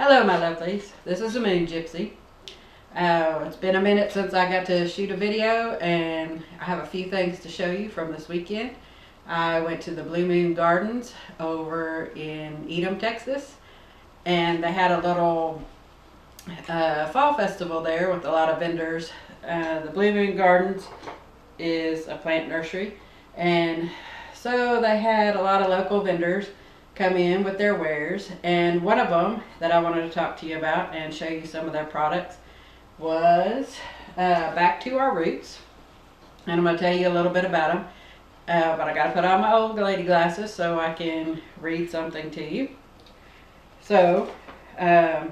Hello my lovelies, this is the Moon Gypsy. It's been a minute since I got to shoot a video, and I have a few things to show you from this weekend. I went to the Blue Moon Gardens over in Edom, Texas, and they had a little fall festival there with a lot of vendors. The Blue Moon Gardens is a plant nursery, and so they had a lot of local vendors come in with their wares, and one of them that I wanted to talk to you about and show you some of their products was Back to Our Roots, and I'm going to tell you a little bit about them, but I got to put on my old lady glasses so I can read something to you. So the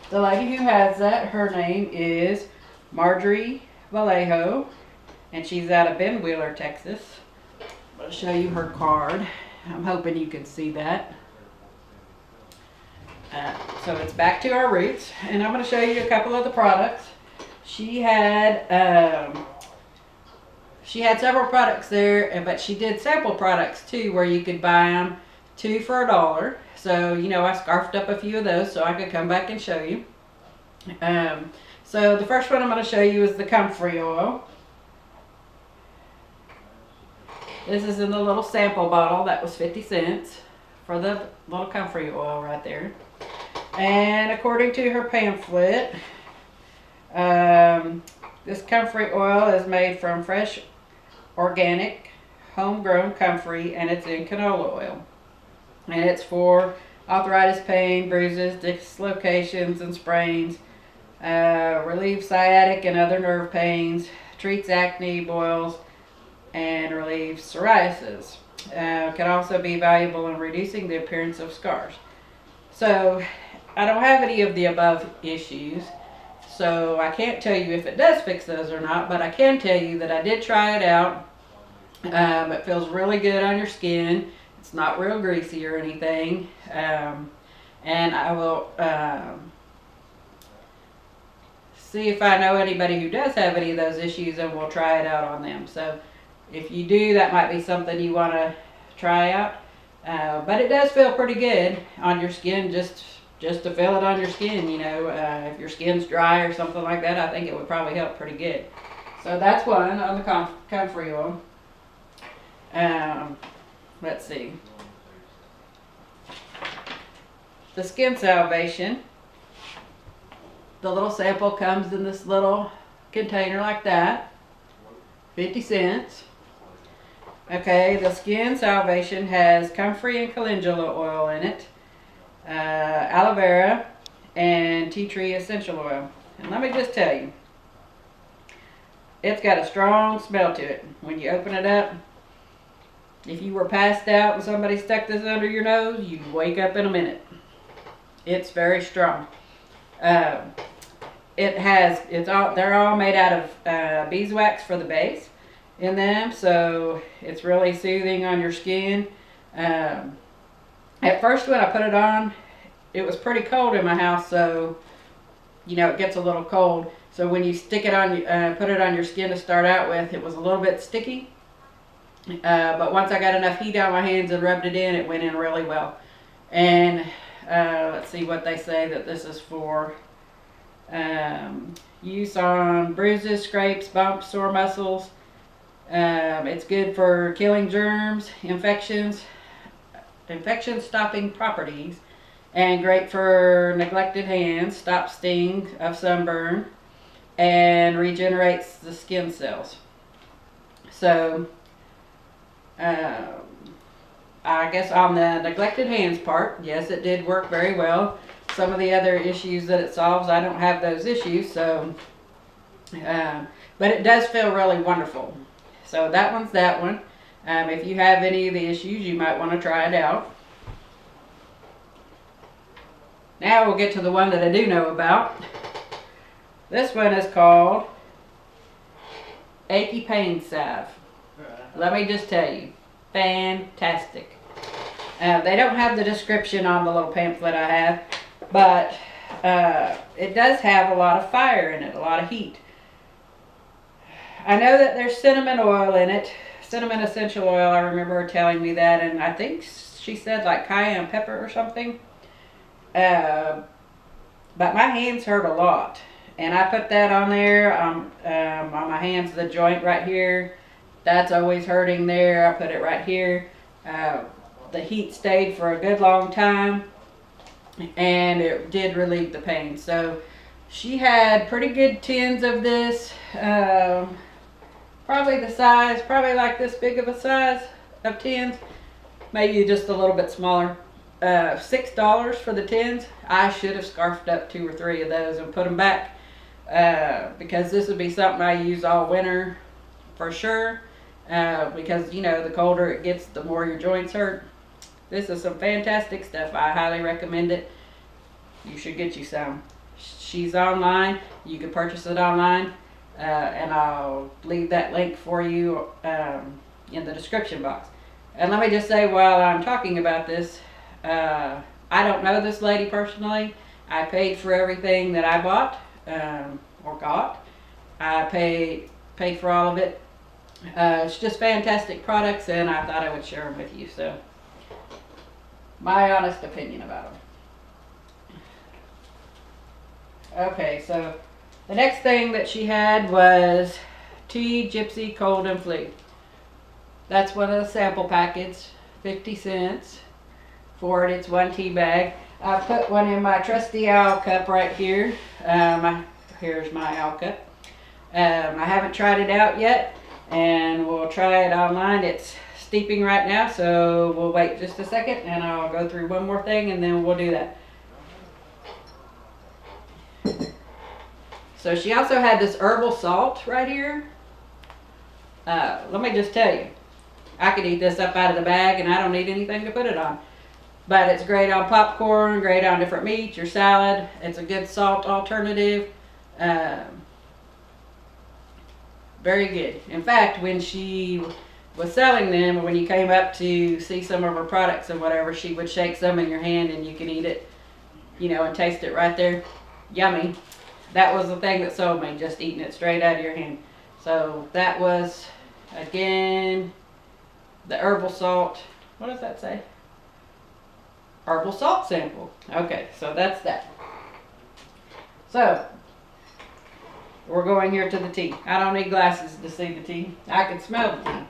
lady who has that, her name is Marjorie Vallejo, and she's out of Ben Wheeler, Texas. I'll show you her card. I'm hoping you can see that. So it's Back to Our Roots, and I'm going to show you a couple of the products. She had several products there, but she did sample products too, where you could buy them 2 for $1. So I scarfed up a few of those so I could come back and show you. So the first one I'm going to show you is the comfrey oil. This is in the little sample bottle that was 50 cents for the little comfrey oil right there. And according to her pamphlet, this comfrey oil is made from fresh, organic, homegrown comfrey, and it's in canola oil. And it's for arthritis pain, bruises, dislocations, and sprains, relieves sciatic and other nerve pains, treats acne, boils, and relieves psoriasis. Can also be valuable in reducing the appearance of scars. So I don't have any of the above issues, so I can't tell you if it does fix those or not, but I can tell you that I did try it out. It feels really good on your skin. It's not real greasy or anything, and I will see if I know anybody who does have any of those issues, and we'll try it out on them. So if you do, that might be something you want to try out. But it does feel pretty good on your skin, just to feel it on your skin. If your skin's dry or something like that, I think it would probably help pretty good. So that's one on the comfrey oil. Let's see. The Skin Salvation. The little sample comes in this little container like that. 50 cents. Okay, the Skin Salvation has comfrey and calendula oil in it, aloe vera, and tea tree essential oil. And let me just tell you, it's got a strong smell to it. When you open it up, if you were passed out and somebody stuck this under your nose, you'd wake up in a minute. It's very strong. They're all made out of beeswax for the base in them, so it's really soothing on your skin. At first when I put it on, it was pretty cold in my house, so it gets a little cold. So when you stick it on, put it on your skin to start out with, it was a little bit sticky. But once I got enough heat on my hands and rubbed it in, it went in really well. And let's see what they say that this is for. Use on bruises, scrapes, bumps, sore muscles. It's good for killing germs, infection stopping properties, and great for neglected hands, stops sting of sunburn, and regenerates the skin cells. So I guess on the neglected hands part, yes, it did work very well. Some of the other issues that it solves, I don't have those issues, so but it does feel really wonderful. So that one's that one. If you have any of the issues, you might want to try it out. Now we'll get to the one that I do know about. This one is called Achy Pain Salve. Let me just tell you, fantastic. They don't have the description on the little pamphlet I have, but it does have a lot of fire in it, a lot of heat. I know that there's cinnamon oil in it, cinnamon essential oil. I remember her telling me that, and I think she said like cayenne pepper or something. but my hands hurt a lot. And I put that on there on my hands, the joint right here. That's always hurting there. I put it right here. The heat stayed for a good long time, and it did relieve the pain. So she had pretty good tins of this. Probably the size, probably like this big of a size of tins. Maybe just a little bit smaller. $6 for the tins. I should have scarfed up 2 or 3 of those and put them back. Because this would be something I use all winter for sure. Because, you know, the colder it gets, the more your joints hurt. This is some fantastic stuff. I highly recommend it. You should get you some. She's online. You can purchase it online. And I'll leave that link for you in the description box. And let me just say while I'm talking about this, I don't know this lady personally. I paid for everything that I bought or got. I paid for all of it. It's just fantastic products, and I thought I would share them with you. So, my honest opinion about them. Okay, so the next thing that she had was Tea Gypsy Cold and Flu. That's one of the sample packets, 50 cents for it. It's 1 tea bag. I put one in my trusty owl cup right here. Here's my owl cup. I haven't tried it out yet, and we'll try it online. It's steeping right now, so we'll wait just a second, and I'll go through one more thing, and then we'll do that. So she also had this herbal salt right here. Let me just tell you, I could eat this up out of the bag, and I don't need anything to put it on. But it's great on popcorn, great on different meats, your salad. It's a good salt alternative. Very good. In fact, when she was selling them, or when you came up to see some of her products and whatever, she would shake some in your hand and you could eat it, you know, and taste it right there. Yummy. That was the thing that sold me, just eating it straight out of your hand. So that was, again, the herbal salt. What does that say? Herbal salt sample. Okay, so that's that. So, we're going here to the tea. I don't need glasses to see the tea. I can smell the tea.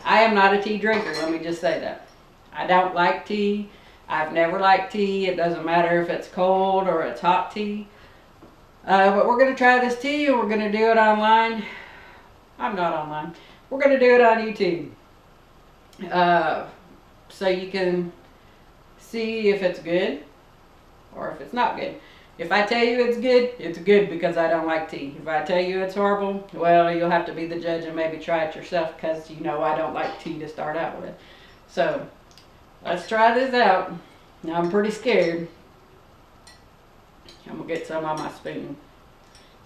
I am not a tea drinker, let me just say that. I don't like tea. I've never liked tea. It doesn't matter if it's cold or it's hot tea. But we're going to try this tea, and we're going to do it online. I'm not online. We're going to do it on YouTube. So you can see if it's good or if it's not good. If I tell you it's good because I don't like tea. If I tell you it's horrible, well, you'll have to be the judge and maybe try it yourself, because you know I don't like tea to start out with. So, let's try this out. Now, I'm pretty scared. I'm going to get some on my spoon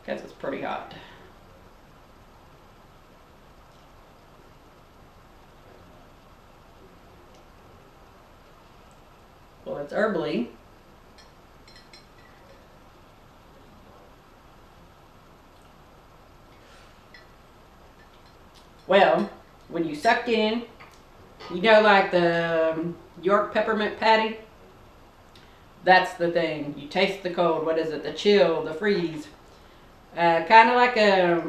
because it's pretty hot. Well, it's herbally. Well, when you suck in, you know, like the York peppermint patty? That's the thing. You taste the cold. What is it? The chill, the freeze. Kind of like I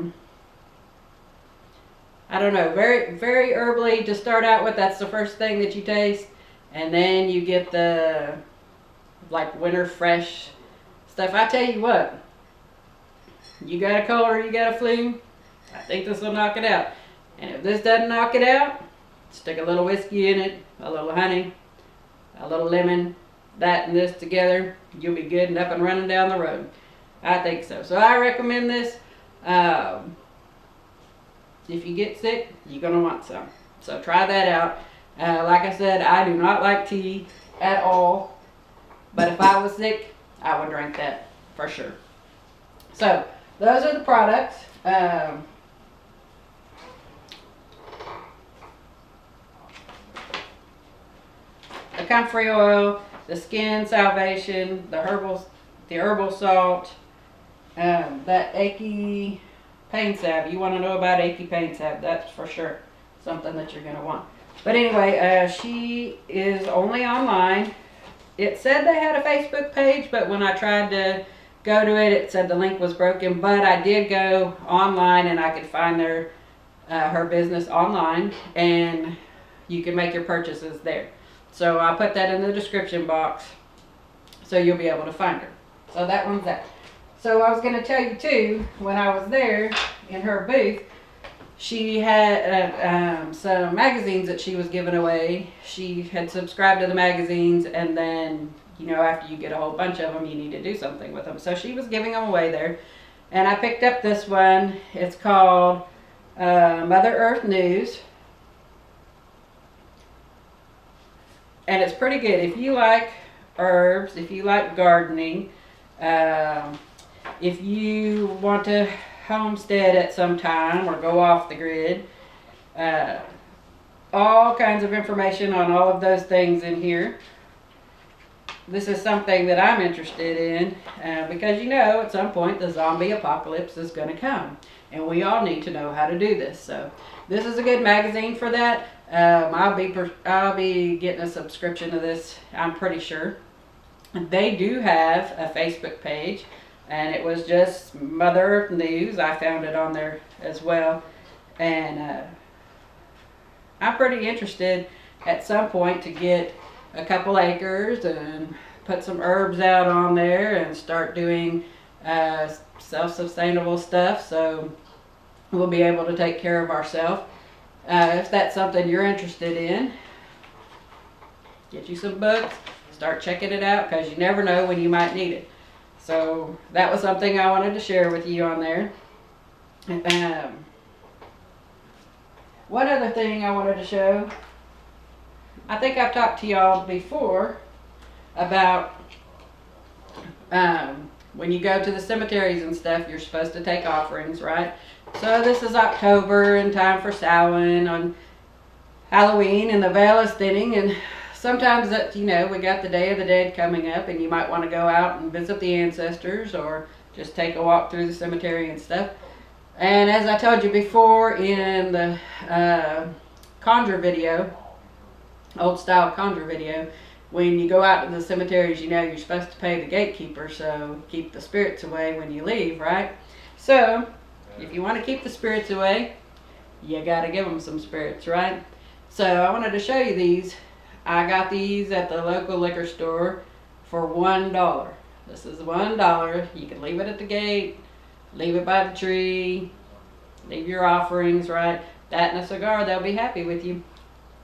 don't know, very, very herbally to start out with. That's the first thing that you taste. And then you get the, like, winter fresh stuff. I tell you what, you got a cold or you got a flu, I think this will knock it out. And if this doesn't knock it out, stick a little whiskey in it, a little honey, a little lemon, that and this together, you'll be good and up and running down the road. I think so. So I recommend this. If you get sick, you're going to want some. So try that out. Like I said, I do not like tea at all. But if I was sick, I would drink that for sure. So those are the products. The comfrey oil, the skin salvation, the herbal salt, that achy pain salve. You want to know about achy pain salve, that's for sure something that you're going to want. But anyway, she is only online. it said they had a Facebook page, but when I tried to go to it, it said the link was broken. But I did go online and I could find her business online, and you can make your purchases there. So I'll put that in the description box so you'll be able to find her. So that one's that. So I was going to tell you too, when I was there in her booth, she had some magazines that she was giving away. She had subscribed to the magazines, and then, you know, after you get a whole bunch of them, you need to do something with them. So she was giving them away there. And I picked up this one. It's called Mother Earth News. And it's pretty good. If you like herbs, if you like gardening, if you want to homestead at some time or go off the grid, all kinds of information on all of those things in here. This is something that I'm interested in because, you know, at some point the zombie apocalypse is going to come, and we all need to know how to do this. So this is a good magazine for that. I'll be getting a subscription to this, I'm pretty sure. They do have a Facebook page, and it was just Mother Earth News. I found it on there as well. And I'm pretty interested at some point to get a couple acres and put some herbs out on there and start doing self-sustainable stuff, so we'll be able to take care of ourselves. If that's something you're interested in, get you some books, start checking it out, because you never know when you might need it. So that was something I wanted to share with you on there. One other thing I wanted to show, I think I've talked to y'all before about when you go to the cemeteries and stuff, you're supposed to take offerings, right? So this is October and time for Samhain on Halloween, and the veil is thinning, and sometimes that, you know, we got the Day of the Dead coming up, and you might want to go out and visit the ancestors or just take a walk through the cemetery and stuff. And as I told you before in the conjure video, old style conjure video, when you go out to the cemeteries, you know you're supposed to pay the gatekeeper, so keep the spirits away when you leave, right? So if you want to keep the spirits away, you got to give them some spirits, right? So I wanted to show you these. I got these at the local liquor store for $1. This is $1. You can leave it at the gate, leave it by the tree, leave your offerings, right? That and a cigar, they'll be happy with you.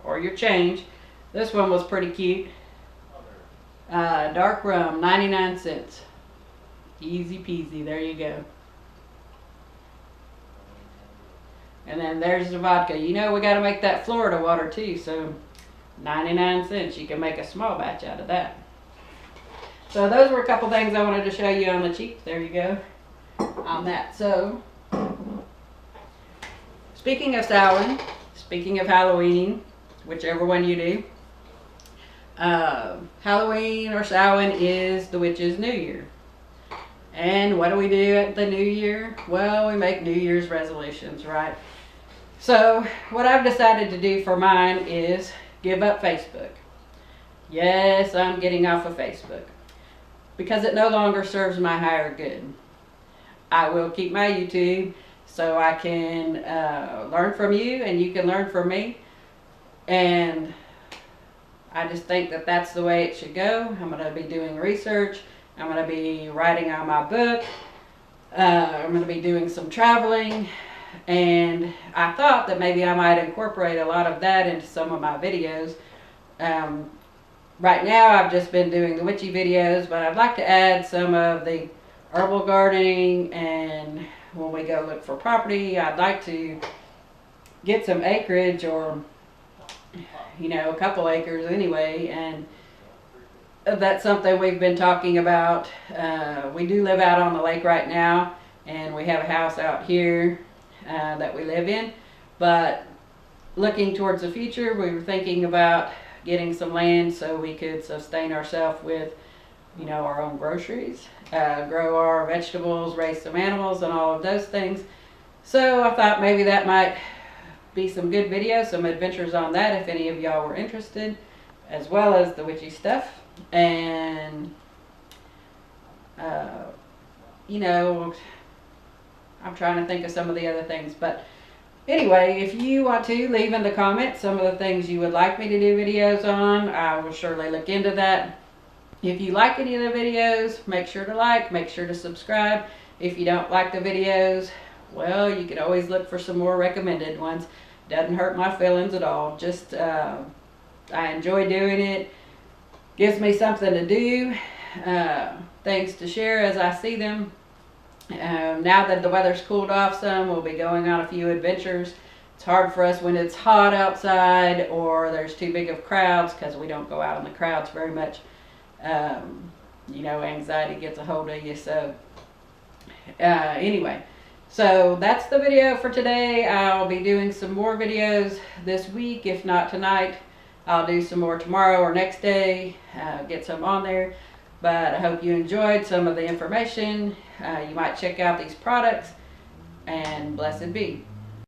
Or your change. This one was pretty cute. Dark rum, 99 cents. Easy peasy, there you go. And then there's the vodka. You know we got to make that Florida water too, so 99 cents. You can make a small batch out of that. So those were a couple things I wanted to show you on the cheap. There you go on that. So speaking of Samhain, speaking of Halloween, whichever one you do, Halloween or Samhain is the witch's New Year. And what do we do at the New Year? Well, we make New Year's resolutions, right? So what I've decided to do for mine is give up Facebook. Yes, I'm getting off of Facebook because it no longer serves my higher good. I will keep my YouTube so I can learn from you and you can learn from me. And I just think that that's the way it should go. I'm going to be doing research. I'm going to be writing on my book. I'm going to be doing some traveling. And I thought that maybe I might incorporate a lot of that into some of my videos. Right now I've just been doing the witchy videos, but I'd like to add some of the herbal gardening, and when we go look for property, I'd like to get some acreage, or you know, a couple acres anyway, and that's something we've been talking about. We do live out on the lake right now, and we have a house out here that we live in, but looking towards the future, we were thinking about getting some land so we could sustain ourselves with, you know, our own groceries, grow our vegetables, raise some animals, and all of those things. So I thought maybe that might be some good videos, some adventures on that if any of y'all were interested, as well as the witchy stuff. and you know, I'm trying to think of some of the other things, but anyway, if you want to leave in the comments some of the things you would like me to do videos on, I will surely look into that. If you like any of the videos, make sure to like, make sure to subscribe. If you don't like the videos, well, you can always look for some more recommended ones. Doesn't hurt my feelings at all. Just, I enjoy doing it. Gives me something to do. Things to share as I see them. Now that the weather's cooled off some, we'll be going on a few adventures. It's hard for us when it's hot outside or there's too big of crowds, because we don't go out in the crowds very much. You know, anxiety gets a hold of you. So anyway, so that's the video for today. I'll be doing some more videos this week. If not tonight, I'll do some more tomorrow or next day, get some on there. But I hope you enjoyed some of the information. You might check out these products, and blessed be.